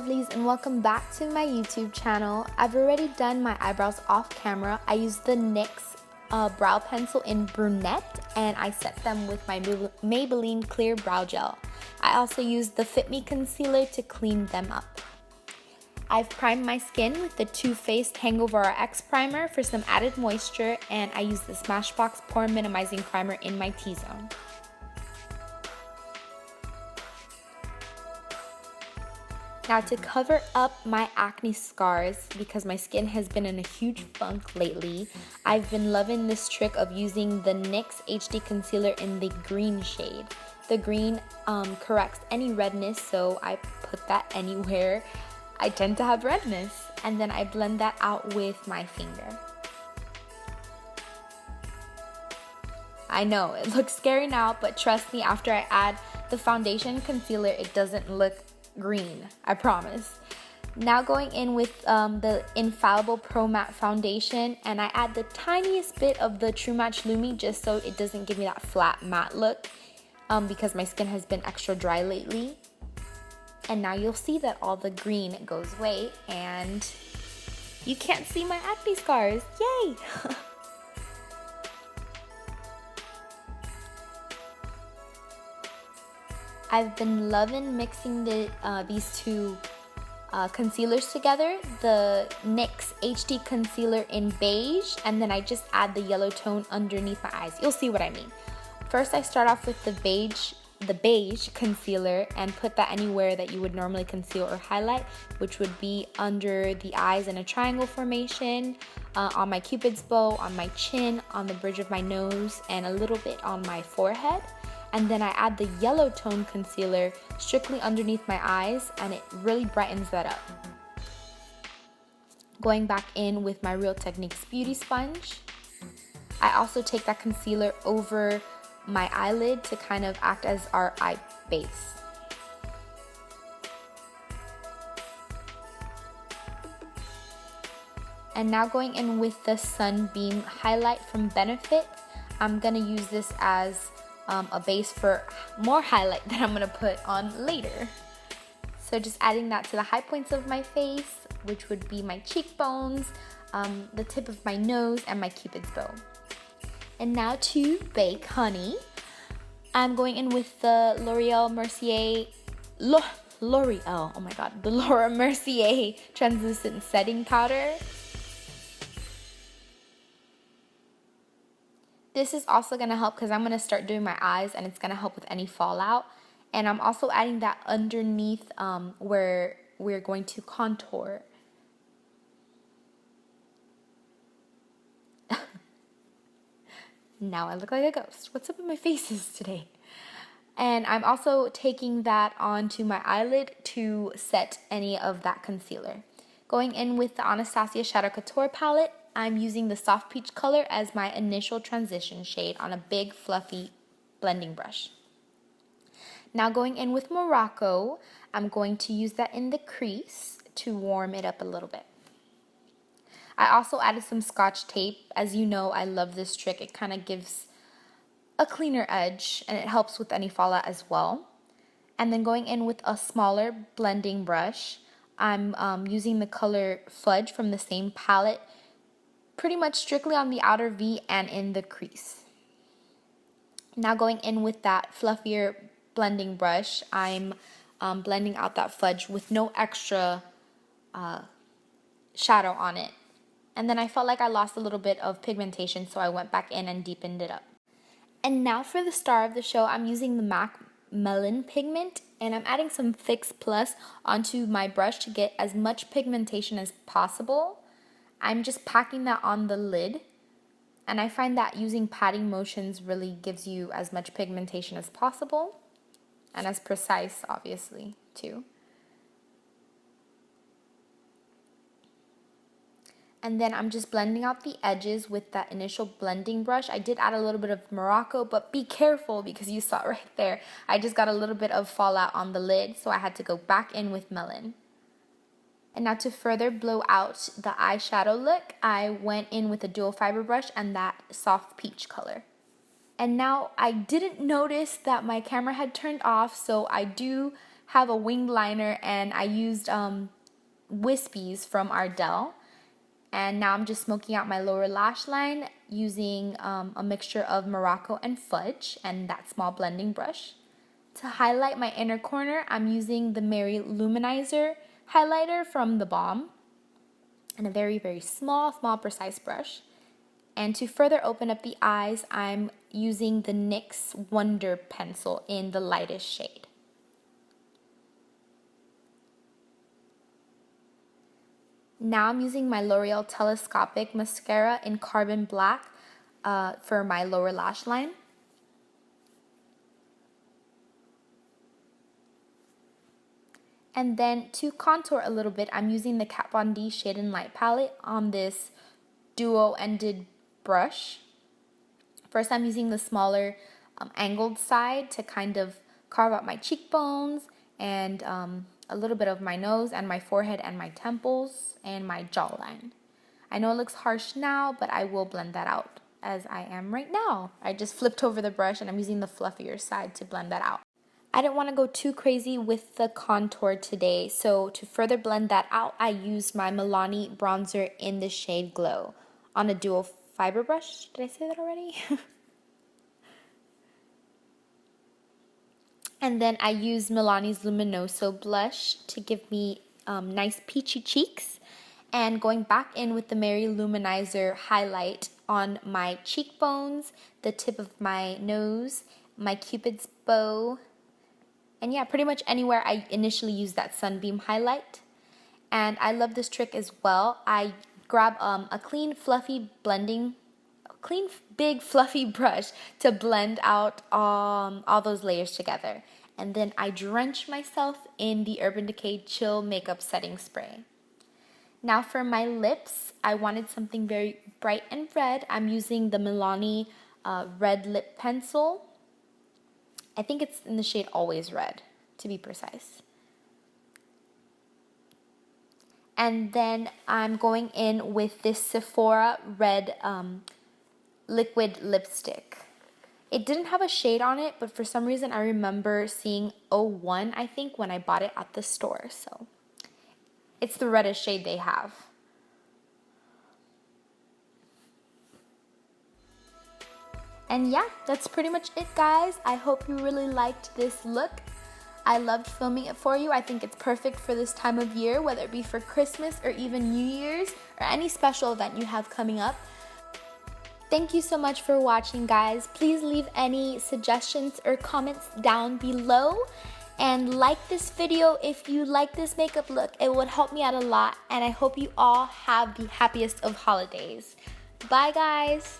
lovelies, and welcome back to my YouTube channel. I've already done my eyebrows off camera. I used the NYX brow pencil in Brunette, and I set them with my Maybelline clear brow gel. I also used the Fit Me concealer to clean them up. I've primed my skin with the Too Faced Hangover RX primer for some added moisture, and I used the Smashbox Pore Minimizing Primer in my T-zone. Now, to cover up my acne scars, because my skin has been in a huge funk lately, I've been loving this trick of using the NYX HD Concealer in the green shade. The green corrects any redness, so I put that anywhere I tend to have redness. And then I blend that out with my finger. I know, it looks scary now, but trust me, after I add the foundation concealer, it doesn't look green, I promise. Now going in with the Infallible Pro Matte Foundation, and I add the tiniest bit of the True Match Lumi just so it doesn't give me that flat matte look because my skin has been extra dry lately. And now you'll see that all the green goes away and you can't see my acne scars. Yay! I've been loving mixing these two concealers together, the NYX HD Concealer in Beige, and then I just add the yellow tone underneath my eyes. You'll see what I mean. First, I start off with the Beige concealer and put that anywhere that you would normally conceal or highlight, which would be under the eyes in a triangle formation, on my cupid's bow, on my chin, on the bridge of my nose, and a little bit on my forehead. And then I add the yellow tone concealer strictly underneath my eyes, and it really brightens that up. Going back in with my Real Techniques Beauty Sponge, I also take that concealer over my eyelid to kind of act as our eye base. And now going in with the Sunbeam Highlight from Benefit, I'm gonna use this as a base for more highlight that I'm gonna put on later. So just adding that to the high points of my face, which would be my cheekbones, the tip of my nose, and my cupid's bow. And now to bake honey, I'm going in with the L'Oreal Mercier, L'Oreal, oh my god, the Laura Mercier Translucent Setting Powder. This is also going to help because I'm going to start doing my eyes, and it's going to help with any fallout. And I'm also adding that underneath where we're going to contour. Now I look like a ghost. What's up with my faces today? And I'm also taking that onto my eyelid to set any of that concealer. Going in with the Anastasia Shadow Couture palette, I'm using the Soft Peach color as my initial transition shade on a big fluffy blending brush. Now going in with Morocco, I'm going to use that in the crease to warm it up a little bit. I also added some Scotch tape. As you know, I love this trick. It kind of gives a cleaner edge and it helps with any fallout as well. And then going in with a smaller blending brush, I'm using the color Fudge from the same palette, pretty much strictly on the outer V and in the crease. Now going in with that fluffier blending brush, I'm blending out that Fudge with no extra shadow on it. And then I felt like I lost a little bit of pigmentation, so I went back in and deepened it up. And now for the star of the show, I'm using the MAC Melon Pigment, and I'm adding some Fix Plus onto my brush to get as much pigmentation as possible. I'm just packing that on the lid, and I find that using patting motions really gives you as much pigmentation as possible, and as precise, obviously, too. And then I'm just blending out the edges with that initial blending brush. I did add a little bit of Morocco, but be careful because you saw right there, I just got a little bit of fallout on the lid, so I had to go back in with Melon. And now to further blow out the eyeshadow look, I went in with a dual fiber brush and that Soft Peach color. And now I didn't notice that my camera had turned off, so I do have a winged liner, and I used Wispies from Ardell. And now I'm just smoking out my lower lash line using a mixture of Morocco and Fudge and that small blending brush. To highlight my inner corner, I'm using the Lou-Manizer highlighter from the Balm and a very, very small, precise brush. And to further open up the eyes, I'm using the NYX Wonder pencil in the lightest shade. Now I'm using my L'Oreal Telescopic Mascara in Carbon Black for my lower lash line. And then to contour a little bit, I'm using the Kat Von D Shade and Light palette on this duo-ended brush. First, I'm using the smaller angled side to kind of carve out my cheekbones and a little bit of my nose and my forehead and my temples and my jawline. I know it looks harsh now, but I will blend that out as I am right now. I just flipped over the brush and I'm using the fluffier side to blend that out. I didn't want to go too crazy with the contour today, so to further blend that out, I used my Milani bronzer in the shade Glow on a dual fiber brush. Did I say that already? And then I used Milani's Luminoso blush to give me nice peachy cheeks. And going back in with the Lou-Manizer highlight on my cheekbones, the tip of my nose, my Cupid's bow, and yeah, pretty much anywhere I initially used that sunbeam highlight. And I love this trick as well. I grab a clean, big fluffy brush to blend out all those layers together. And then I drench myself in the Urban Decay Chill Makeup Setting Spray. Now for my lips, I wanted something very bright and red. I'm using the Milani Red Lip Pencil. I think it's in the shade Always Red, to be precise. And then I'm going in with this Sephora Red liquid lipstick. It didn't have a shade on it, but for some reason I remember seeing 01, I think, when I bought it at the store. So it's the reddest shade they have. And yeah, that's pretty much it, guys. I hope you really liked this look. I loved filming it for you. I think it's perfect for this time of year, whether it be for Christmas or even New Year's or any special event you have coming up. Thank you so much for watching, guys. Please leave any suggestions or comments down below. And like this video if you like this makeup look. It would help me out a lot. And I hope you all have the happiest of holidays. Bye, guys.